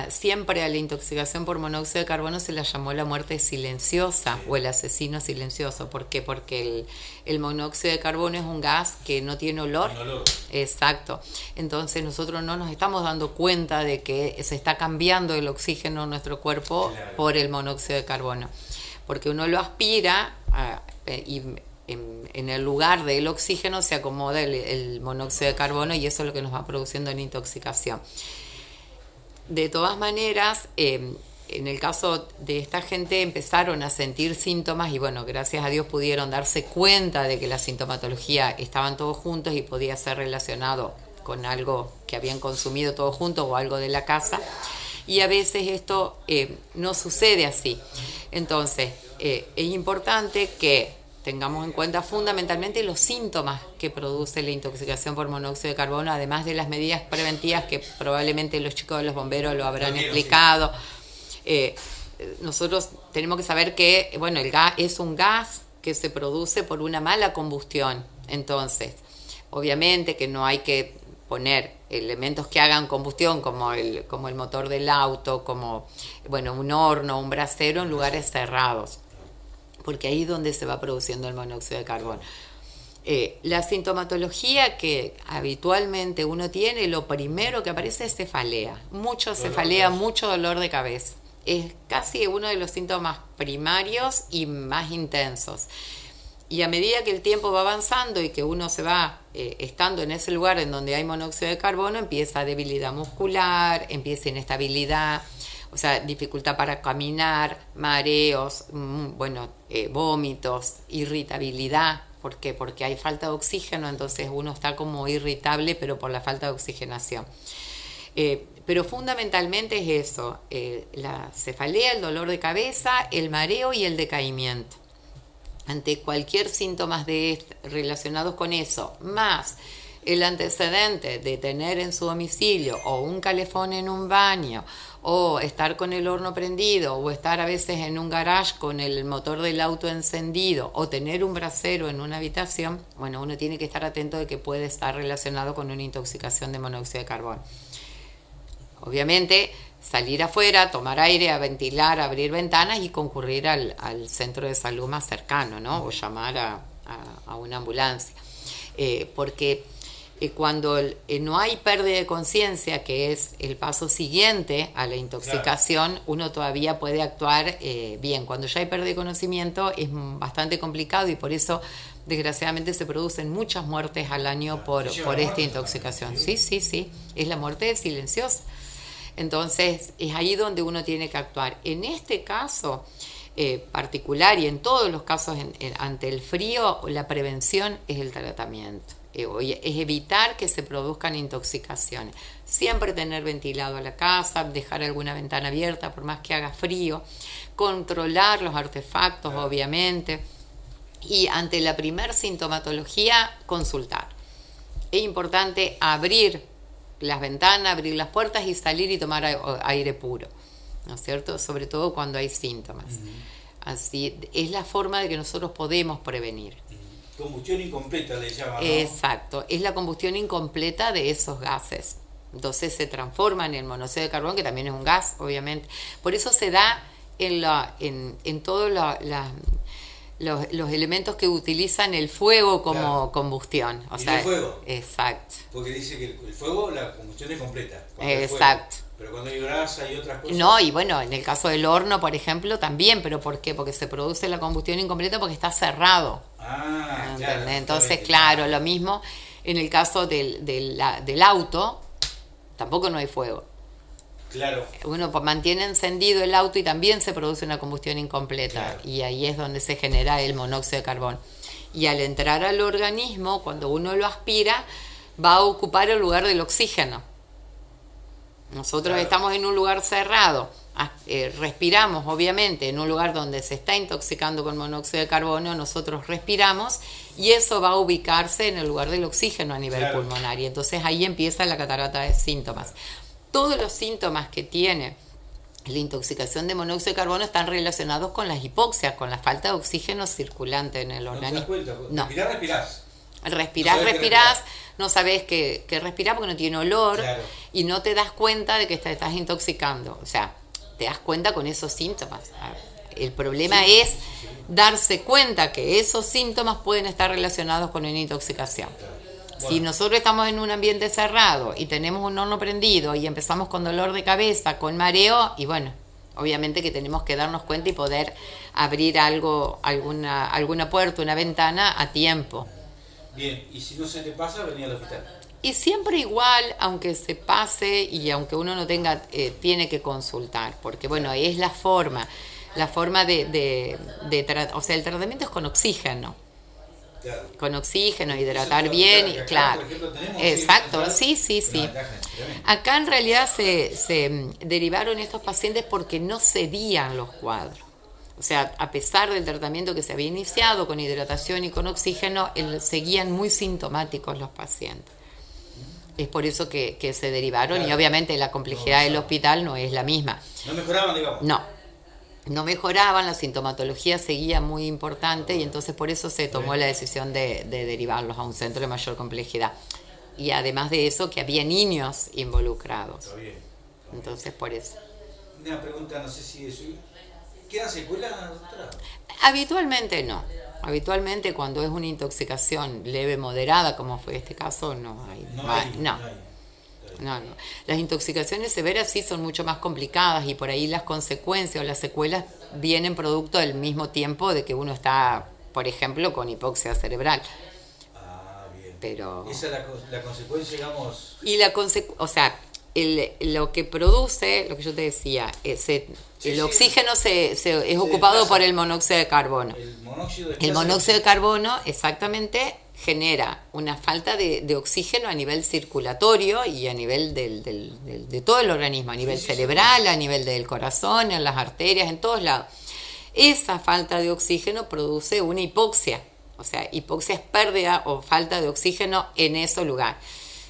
Siempre a la intoxicación por monóxido de carbono se la llamó la muerte silenciosa Sí. o el asesino silencioso. ¿Por qué? Porque el monóxido de carbono es un gas que no tiene olor. Un olor. Exacto. Entonces nosotros no nos estamos dando cuenta de que se está cambiando el oxígeno en nuestro cuerpo Claro. por el monóxido de carbono. Porque uno lo aspira y en el lugar del oxígeno se acomoda el monóxido de carbono y eso es lo que nos va produciendo una intoxicación. De todas maneras, en el caso de esta gente empezaron a sentir síntomas y bueno, gracias a Dios pudieron darse cuenta de que la sintomatología estaban todos juntos y podía ser relacionado con algo que habían consumido todos juntos o algo de la casa. Y a veces esto no sucede así. Entonces, es importante que tengamos en cuenta fundamentalmente los síntomas que produce la intoxicación por monóxido de carbono, además de las medidas preventivas que probablemente los chicos de los bomberos lo habrán explicado. Nosotros tenemos que saber que, bueno, el gas es un gas que se produce por una mala combustión. Entonces, obviamente que no hay que poner elementos que hagan combustión como el motor del auto, como bueno, un horno, un brasero en lugares cerrados, porque ahí es donde se va produciendo el monóxido de carbono. La sintomatología que habitualmente uno tiene, lo primero que aparece es cefalea. Mucho cefalea, mucho dolor de cabeza. Es casi uno de los síntomas primarios y más intensos. Y a medida que el tiempo va avanzando y que uno se va estando en ese lugar en donde hay monóxido de carbono, empieza debilidad muscular, empieza inestabilidad, o sea, dificultad para caminar, mareos, vómitos, irritabilidad. ¿Por qué? Porque hay falta de oxígeno, entonces uno está como irritable, pero por la falta de oxigenación. Pero fundamentalmente es eso, la cefalea, el dolor de cabeza, el mareo y el decaimiento. Ante cualquier síntomas relacionados con eso, más el antecedente de tener en su domicilio o un calefón en un baño, o estar con el horno prendido, o estar a veces en un garage con el motor del auto encendido, o tener un brasero en una habitación, bueno, uno tiene que estar atento de que puede estar relacionado con una intoxicación de monóxido de carbono. Obviamente, salir afuera, tomar aire, a ventilar, abrir ventanas y concurrir al centro de salud más cercano, ¿no? O llamar a una ambulancia. Porque cuando no hay pérdida de conciencia, que es el paso siguiente a la intoxicación, claro, uno todavía puede actuar bien. Cuando ya hay pérdida de conocimiento es bastante complicado y por eso desgraciadamente se producen muchas muertes al año por esta intoxicación. Sí, es la muerte silenciosa. Entonces es ahí donde uno tiene que actuar. En este caso particular y en todos los casos ante el frío, la prevención es el tratamiento. Es evitar que se produzcan intoxicaciones. Siempre tener ventilado la casa, dejar alguna ventana abierta por más que haga frío, controlar los artefactos, obviamente, y ante la primer sintomatología, consultar. Es importante abrir las ventanas, abrir las puertas y salir y tomar aire puro, ¿no es cierto? Sobre todo cuando hay síntomas. Así es la forma de que nosotros podemos prevenir. Combustión incompleta le llaman, ¿no? Exacto, es la combustión incompleta de esos gases. Entonces se transforman en monóxido de carbono, que también es un gas, obviamente. Por eso se da en todos los elementos que utilizan el fuego como claro, combustión. O sea, el fuego. Exacto. Porque dice que el fuego, la combustión es completa. Exacto. Pero cuando hay grasa y otras cosas... No, y bueno, en el caso del horno, por ejemplo, también. ¿Pero por qué? Porque se produce la combustión incompleta porque está cerrado. Ah, claro. Entonces, claro, lo mismo en el caso del auto, tampoco no hay fuego. Claro. Uno mantiene encendido el auto y también se produce una combustión incompleta. Claro. Y ahí es donde se genera el monóxido de carbono. Y al entrar al organismo, cuando uno lo aspira, va a ocupar el lugar del oxígeno. Nosotros claro, estamos en un lugar cerrado, respiramos obviamente en un lugar donde se está intoxicando con monóxido de carbono, nosotros respiramos y eso va a ubicarse en el lugar del oxígeno a nivel claro, pulmonar y entonces ahí empieza la catarata de síntomas. Todos los síntomas que tiene la intoxicación de monóxido de carbono están relacionados con las hipoxias, con la falta de oxígeno circulante en el organismo. ¿No te das cuenta? No. Respirás. Respirás, no sabes que respirás porque no tiene olor, claro, y no te das cuenta de que te estás intoxicando. O sea, te das cuenta con esos síntomas. El problema sí, es sí, sí, darse cuenta que esos síntomas pueden estar relacionados con una intoxicación. claro. Si Bueno, nosotros estamos en un ambiente cerrado y tenemos un horno prendido y empezamos con dolor de cabeza, con mareo, y bueno, obviamente que tenemos que darnos cuenta y poder abrir alguna puerta, una ventana a tiempo. bien, y si no se te pasa, vení al hospital. Y siempre igual, aunque se pase y aunque uno no tenga, tiene que consultar, porque bueno, es la forma de tratar, o sea, el tratamiento es Claro. con oxígeno, Eso hidratar es bien, que y acá, claro, por ejemplo, tenemos exacto, oxígeno sí. una ventaja tremenda. Acá en realidad se derivaron estos pacientes porque no cedían los cuadros. O sea, a pesar del tratamiento que se había iniciado con hidratación y con oxígeno, seguían muy sintomáticos los pacientes. Es por eso que se derivaron, Claro. y obviamente la complejidad del No, hospital no es la misma. no mejoraban, digamos. No mejoraban, la sintomatología seguía muy importante, y entonces por eso se tomó la decisión de derivarlos a un centro de mayor complejidad. Y además de eso, que había niños involucrados. Está bien. Entonces por eso. Una pregunta, no sé si eso. ¿Quedan secuelas, doctora? Habitualmente no. Habitualmente cuando es una intoxicación leve, moderada, como fue este caso, no hay. No. Las intoxicaciones severas sí son mucho más complicadas, y por ahí las consecuencias o las secuelas vienen producto del mismo tiempo de que uno está, por ejemplo, con hipoxia cerebral. Ah, bien. Pero Esa es la consecuencia, digamos. y o sea, lo que produce, lo que yo te decía, el oxígeno es ocupado desplaza. por el monóxido de carbono. El monóxido de carbono, exactamente, genera una falta de oxígeno a nivel circulatorio y a nivel de todo el organismo, a nivel cerebral, a nivel del corazón, en las arterias, en todos lados. Esa falta de oxígeno produce una hipoxia. O sea, hipoxia es pérdida o falta de oxígeno en ese lugar,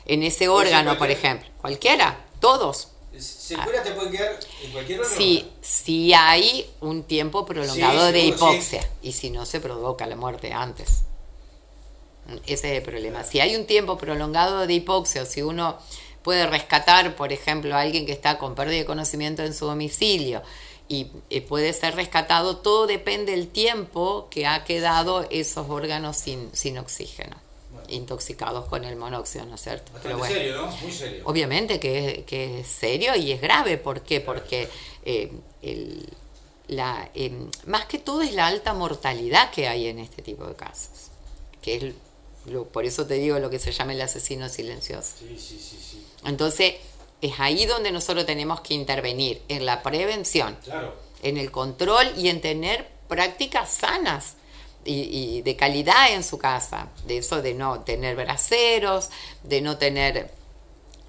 en ese órgano, por ejemplo. Cualquiera, todos. ¿Secuelas te pueden quedar en cualquier órgano? Sí hay un tiempo prolongado Sí, de seguro, hipoxia, y si no, se provoca la muerte antes. Ese es el problema. Si hay un tiempo prolongado de hipoxia, o si uno puede rescatar, por ejemplo, a alguien que está con pérdida de conocimiento en su domicilio, y puede ser rescatado, todo depende del tiempo que ha quedado esos órganos sin oxígeno, intoxicados con el monóxido, ¿no es cierto? Bastante bueno, serio, ¿no? Muy serio. Obviamente que es serio y es grave. ¿Por qué? Porque más que todo es la alta mortalidad que hay en este tipo de casos, que es por eso te digo lo que se llama el asesino silencioso. Sí. Entonces, es ahí donde nosotros tenemos que intervenir, en la prevención, claro, en el control y en tener prácticas sanas y de calidad en su casa. De eso, de no tener braseros, de no tener,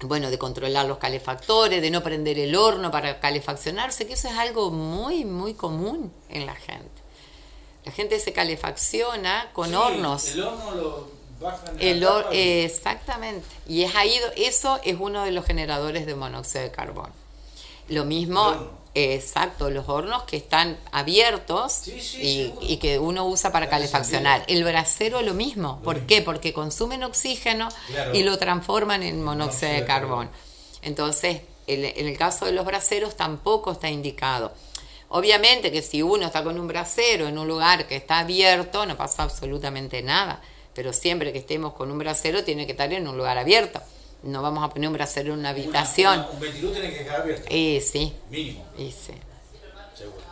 de controlar los calefactores, de no prender el horno para calefaccionarse, que eso es algo muy, muy común en la gente. La gente se calefacciona con hornos. El horno lo bajan exactamente. Y es ahí, eso es uno de los generadores de monóxido de carbono. Lo mismo, exacto, los hornos que están abiertos y que uno usa para calefaccionar. El brasero lo mismo. ¿Por qué? Porque consumen oxígeno, claro, y lo transforman en monóxido de carbono. Entonces, en el caso de los braseros tampoco está indicado. Obviamente que si uno está con un brasero en un lugar que está abierto, no pasa absolutamente nada. Pero siempre que estemos con un brasero tiene que estar en un lugar abierto. No vamos a poner un brasero en una habitación. Un ventilador tiene que estar abierto. Sí. Mínimo. Sí.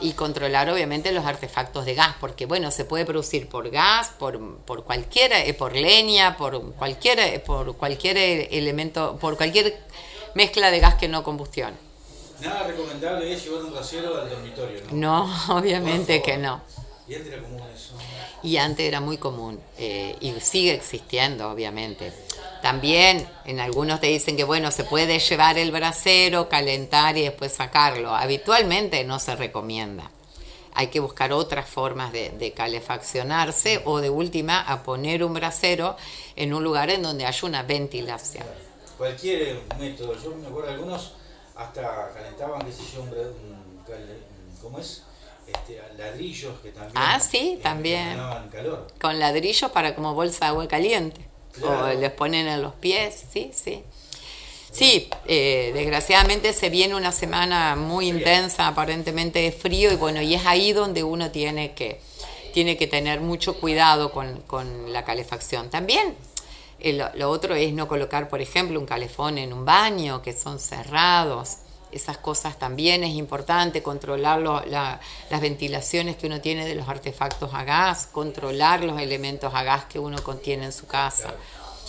Y controlar obviamente los artefactos de gas, porque se puede producir por gas, por cualquier, por leña, por cualquier elemento, por cualquier mezcla de gas que no combustione. Nada recomendable es llevar un brasero al dormitorio, ¿no? No, obviamente que no. ¿Y antes era común eso? Y antes era muy común, y sigue existiendo, obviamente. También en algunos te dicen que se puede llevar el brasero, calentar y después sacarlo. Habitualmente no se recomienda. Hay que buscar otras formas de calefaccionarse, o de última a poner un brasero en un lugar en donde haya una ventilación. Cualquier método. Yo me acuerdo de algunos hasta calentaban, qué sé yo, ¿cómo es? ladrillos que también, Ah, sí, también. daban calor. Con ladrillos para como bolsa de agua caliente. Claro. O les ponen en los pies, sí, sí. Sí, desgraciadamente se viene una semana muy intensa, aparentemente de frío, y bueno, y es ahí donde uno tiene que tener mucho cuidado con la calefacción. También lo otro es no colocar, por ejemplo, un calefón en un baño, que son cerrados. Esas cosas también es importante, controlar las ventilaciones que uno tiene de los artefactos a gas, controlar los elementos a gas que uno contiene en su casa.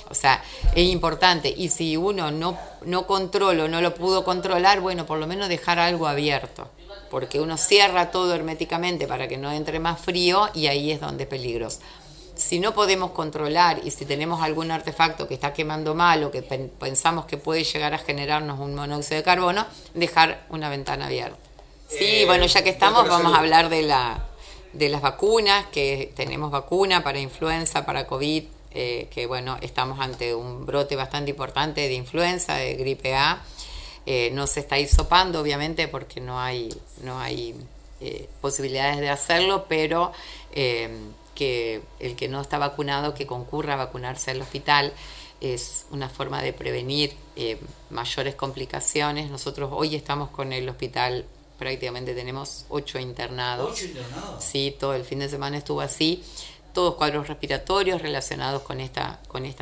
O sea, es importante. Y si uno no controla o no lo pudo controlar, bueno, por lo menos dejar algo abierto. Porque uno cierra todo herméticamente para que no entre más frío, y ahí es donde es peligroso. Si no podemos controlar y si tenemos algún artefacto que está quemando mal o que pensamos que puede llegar a generarnos un monóxido de carbono, dejar una ventana abierta. Sí, bueno, ya que estamos, vamos a hablar de las vacunas, que tenemos vacuna para influenza, para COVID, que bueno, estamos ante un brote bastante importante de influenza, de gripe A. No se está hisopando, obviamente, porque no hay posibilidades de hacerlo, pero que el que no está vacunado, que concurra a vacunarse al hospital, es una forma de prevenir mayores complicaciones. Nosotros hoy estamos con el hospital, prácticamente tenemos 8 internados. ¿8 internados? Sí, todo el fin de semana estuvo así. Todos cuadros respiratorios relacionados con esta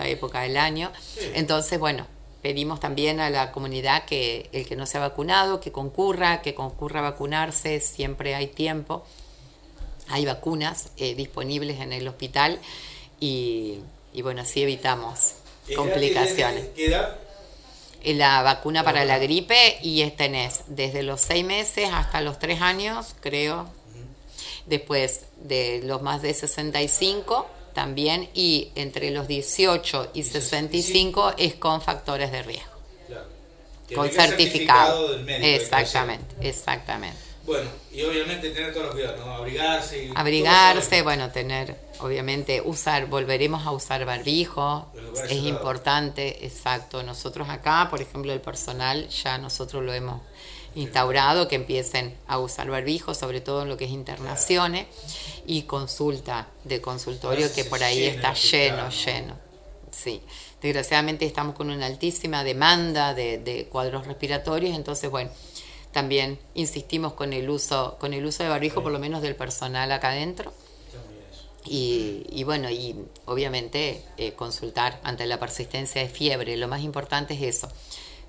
época del año. Sí. Entonces, bueno, pedimos también a la comunidad que el que no se ha vacunado, que concurra a vacunarse, siempre hay tiempo. Hay vacunas disponibles en el hospital y bueno, así evitamos complicaciones. ¿Qué edad? La vacuna para la gripe, y tenés desde los 6 meses hasta los 3 años, creo. Después de los más de 65 también, y entre los 18 y 65 es con factores de riesgo. Claro. Con certificado. Del médico, Exactamente. Bueno, y obviamente tener todos los cuidados, ¿no? Abrigarse, bueno, obviamente volveremos a usar barbijo, es importante, exacto. Nosotros acá, por ejemplo, el personal, ya nosotros lo hemos instaurado, que empiecen a usar barbijo, sobre todo en lo que es internaciones, y consulta de consultorio, que por ahí está lleno. Sí, desgraciadamente estamos con una altísima demanda de cuadros respiratorios, entonces bueno, también insistimos con el uso de barbijo, por lo menos del personal acá adentro. Y bueno, y obviamente consultar ante la persistencia de fiebre. Lo más importante es eso: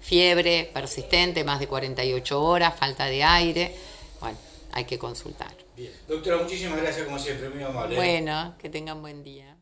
fiebre persistente, más de 48 horas, falta de aire. Bueno, hay que consultar. Bien. Doctora, muchísimas gracias como siempre, muy amable. Bueno, que tengan buen día.